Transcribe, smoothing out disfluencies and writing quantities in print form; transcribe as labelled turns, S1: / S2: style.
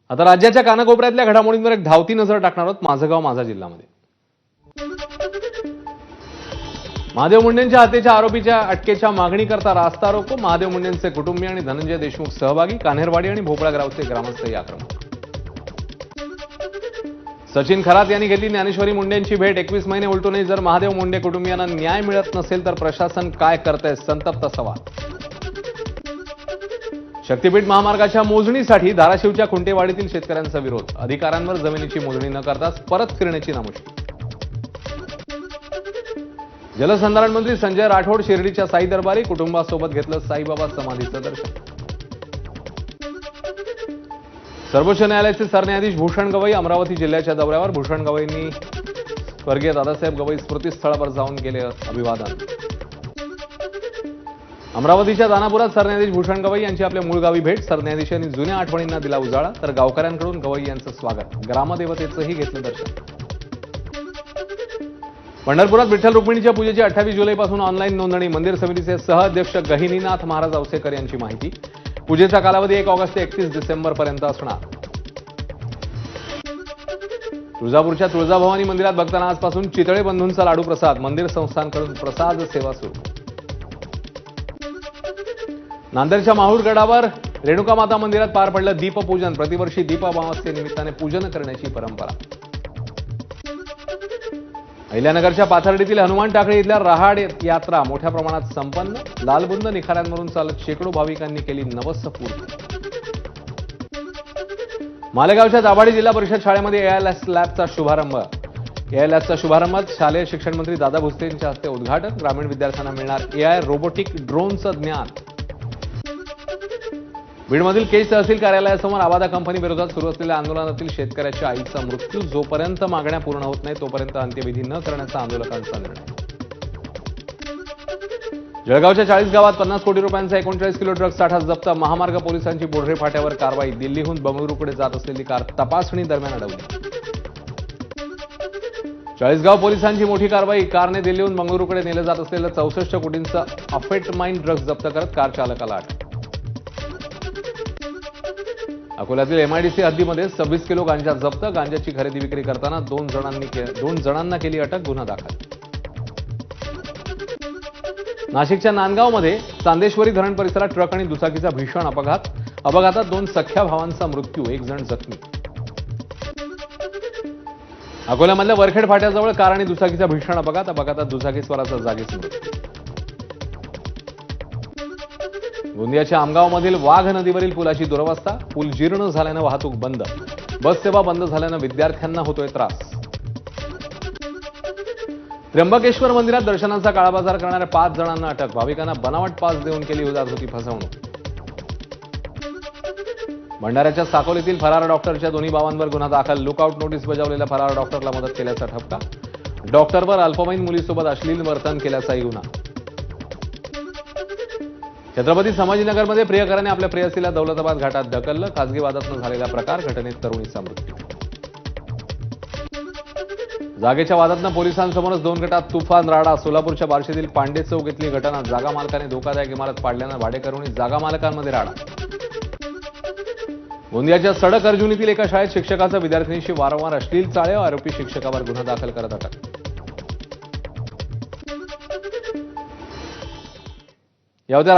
S1: आता राज्याच्या कानाकोपऱ्यातल्या घडामोडींवर एक धावती नजर टाकणार आहोत माझं गाव माझा जिल्ह्यामध्ये। महादेव मुंडेंच्या हत्येच्या आरोपीच्या अटकेच्या मागणीकरता रास्ता रोको, महादेव मुंडेंचे कुटुंबीय आणि धनंजय देशमुख सहभागी, कान्हेरवाडी आणि भोपळा गावचे ग्रामस्थही आक्रमक। सचिन खरात यांनी घेतली ज्ञानेश्वरी मुंडेंची भेट, 21 महिने उलटूनही जर महादेव मुंडे कुटुंबियांना न्याय मिळत नसेल तर प्रशासन काय करतंय, संतप्त सवाल। शक्तीपीठ महामार्गाच्या मोजणीसाठी धाराशिवच्या खुंटेवाडीतील शेतकऱ्यांचा विरोध, अधिकाऱ्यांवर जमिनीची मोजणी न करताच परत फिरण्याची नामुष्की। जलसंधारण मंत्री संजय राठोड शिर्डीच्या साई दरबारी, कुटुंबासोबत घेतलं साईबाबा समाधीचं दर्शन। सर्वोच्च न्यायालयाचे सरन्यायाधीश भूषण गवई अमरावती जिल्ह्याच्या दौऱ्यावर, भूषण गवईंनी स्वर्गीय दादासाहेब गवई स्मृतीस्थळावर जाऊन केले अभिवादन। अमरावतीच्या दानापुरात सरन्यायाधीश भूषण गवई यांची आपल्या मूळ गावी भेट, सरन्यायाधीशांनी जुन्या आठवणींना दिला उजाळा, तर गावकऱ्यांकडून गवई यांचं स्वागत, ग्रामदेवतेचंही घेतलं दर्शन। पंढरपुरात विठ्ठल रुक्मिणीच्या पूजेची 28 जुलैपासून ऑनलाईन नोंदणी, मंदिर समितीचे सहअध्यक्ष गहिनीनाथ महाराज औसेकर यांची माहिती। पूजेचा कालावधी 1 ऑगस्ट ते 31 डिसेंबरपर्यंत असणार। तुळजापूरच्या तुळजाभवानी मंदिरात भक्तांना आजपासून चितळे बंधूंचा लाडू प्रसाद, मंदिर संस्थांकडून प्रसाद सेवा सुरू। नांदेडच्या माहूर गडावर रेणुका माता मंदिरात पार पडलं दीपपूजन, प्रतिवर्षी दीप अमावस्येनिमित्ताने पूजन करण्याची परंपरा। अहिल्यानगरच्या पाथर्डीतील हनुमान टाकळी इथल्या रहाड यात्रा मोठ्या प्रमाणात संपन्न, लालबुंद निखाऱ्यांवरून चालत शेकडो भाविकांनी केली नवस पूर्ती। मालेगावच्या दाभाडी जिल्हा परिषद शाळेमध्ये एआयएलएस लॅबचा शुभारंभ, एआयएलएसचा शुभारंभात शालेय शिक्षण मंत्री दादा भुसे यांच्या हस्ते उद्घाटन, ग्रामीण विद्यार्थ्यांना मिळणार एआय रोबोटिक ड्रोनचं ज्ञान। बीडमधील केज तहसील कार्यालयासमोर आवादा कंपनी विरोधात सुरू असलेल्या आंदोलनातील शेतकऱ्याच्या आईचा मृत्यू, जोपर्यंत मागण्या पूर्ण होत नाही तोपर्यंत अंत्यविधी न करण्याचा आंदोलकांचा निर्णय। जळगावच्या 40 गावात 50 कोटी रुपयांचा 39 किलो ड्रग्ज साठा जप्त, महामार्ग पोलिसांची बोढरे फाट्यावर कारवाई, दिल्लीहून बंगळुरूकडे जात असलेली कार तपासणी दरम्यान अडवली। चाळीसगाव पोलिसांची मोठी कारवाई, कारने दिल्लीहून बंगळुरूकडे नेलं जात असलेलं 64 कोटींचं अफेटमाइन ड्रग्ज जप्त करत कार चालकाला अटक। अकोल्यातील एमआयडीसी हद्दीमध्ये 26 किलो गांजा जप्त, गांजाची खरेदी विक्री करताना दोन जणांना केली अटक, गुन्हा दाखल। नाशिकच्या नांदगावमध्ये चांदेश्वरी धरण परिसरात ट्रक आणि दुचाकीचा भीषण अपघात, अपघातात 2 सख्ख्या भावांचा मृत्यू, 1 जण जखमी। अकोल्यामधल्या वरखेड फाट्याजवळ कार आणि दुचाकीचा भीषण अपघात, अपघातात दुचाकीस्वाराचा जागीच मृत्यू। गोंदियाच्या आमगावमधील वाघ नदीवरील पुलाची दुरवस्था, पूल जीर्ण झाल्यानं वाहतूक बंद, बस सेवा बंद झाल्यानं विद्यार्थ्यांना होतोय त्रास। त्र्यंबकेश्वर मंदिरात दर्शनाचा काळाबाजार करणाऱ्या 5 जणांना अटक, भाविकांना बनावट पास देऊन केली जात होती फसवणूक। भंडाऱ्याच्या साकोलीतील फरार डॉक्टरच्या दोन्ही भावांवर गुन्हा दाखल, लुकआउट नोटीस बजावलेल्या फरार डॉक्टरला मदत केल्याचा ठपका, डॉक्टरवर अल्पवयीन मुलीसोबत अश्लील वर्तन केल्याचाही गुन्हा। छत्रपती संभाजीनगरमध्ये प्रियकराने आपल्या प्रेयसीला दौलताबाद घाटात ढकललं, खासगी वादातून झालेला प्रकार, घटनेत तरुणीचा मृत्यू। जागेच्या वादातनं पोलिसांसमोरच 2 गटात तुफान राडा, सोलापूरच्या बार्शीतील पांडे चौक इथली घटना, जागा मालकाने धोकादायक इमारत पाडल्यानं भाडेकरूंनी जागा मालकांमध्ये राडा। गोंदियाच्या सडक अर्जुनीतील एका शाळेत शिक्षकाचा विद्यार्थिनीशी वारंवार अश्लील चाळे, आरोपी शिक्षकावर गुन्हा दाखल करत अटक। या होत्या